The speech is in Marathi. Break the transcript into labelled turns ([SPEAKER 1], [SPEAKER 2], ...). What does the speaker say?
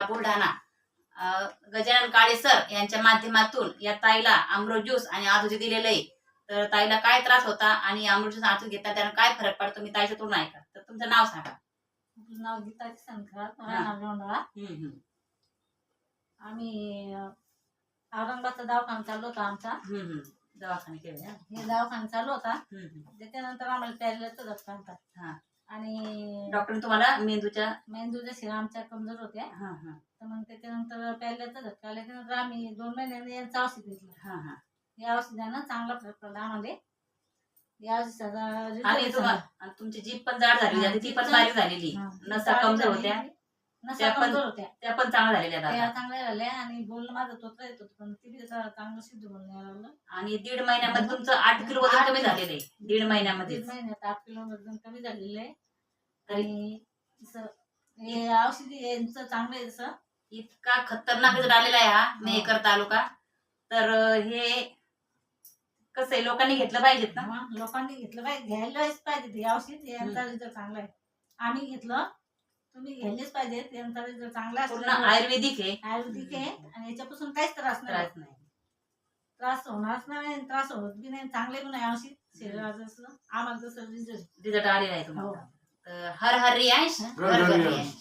[SPEAKER 1] बुलढाणा गजानन काळे सर यांच्या माध्यमातून या ताईला अमृत ज्यूस आणि आजूचे दिलेलं आहे. तर ताईला काय त्रास होता आणि अमृत ज्यूस आजू घेतला त्यानं काय फरक पडतो मी ताईच्या तोंडून ऐका. तर तुमचं नाव सांगा.
[SPEAKER 2] आपलं नाव गीता संक्रांत, राहणार लोणावळा. आम्ही औरंगाबादचा दवाखाना चालू होता आमचा.
[SPEAKER 1] दवाखाने केले.
[SPEAKER 2] हे दवाखाना चालू होता. त्याच्यानंतर आम्हाला पॅरलाचा झटका होता आणि
[SPEAKER 1] डॉक्टर तुम्हाला मेंदूच्या
[SPEAKER 2] शिरा आमच्या कमजोर होत्या. तर मग त्याच्यानंतर पॅरलाचा झटका आला. त्यानंतर आम्ही 2 महिन्यांनी यांचं औषध घेतलं. या औषधानं चांगला फरक पडला आम्हाला. या औषधाचा
[SPEAKER 1] तुमची जीभ पण जाड झाली, ती पण बारीक झालेली, नसा कमजोर होत्या त्या पण चांगल्या झालेल्या.
[SPEAKER 2] चांगल्या झाल्या आणि बोलणं माझं तोत्र येत होतं पण ती चांगलं सिद्ध बोलणं लागलं.
[SPEAKER 1] आणि 1.5 महिन्यामध्ये तुमचं 8 किलो वजन कमी झालेलं आहे. 1.5 महिन्यामध्ये
[SPEAKER 2] 8 किलो वजन कमी झालेलं आहे. आणि हे औषधी यांचं चांगलं आहे. जसं
[SPEAKER 1] इतका खतरनाक रिझल्ट आलेला आहे हा मेहकर तालुका. तर हे कसं आहे, लोकांनी घेतलं पाहिजेत ना.
[SPEAKER 2] लोकांनी घेतलं पाहिजे, घ्यायलाच पाहिजे. हे औषध यांचा रिझल्ट चांगला आहे. आम्ही घेतलं, तुम्ही घ्यायलाच पाहिजे. यांचा रिझल्ट चांगला आहे.
[SPEAKER 1] आयुर्वेदिक आहे
[SPEAKER 2] आणि याच्यापासून काहीच त्रास नाही. त्रास होणारच नाही, त्रास होत बी नाही. चांगले पण आहे औषध शरीराचं. आम्हाला तसं रिझल्ट
[SPEAKER 1] आलेला आहे तुम्हाला. हर हर रियांश, घर घर रियांश.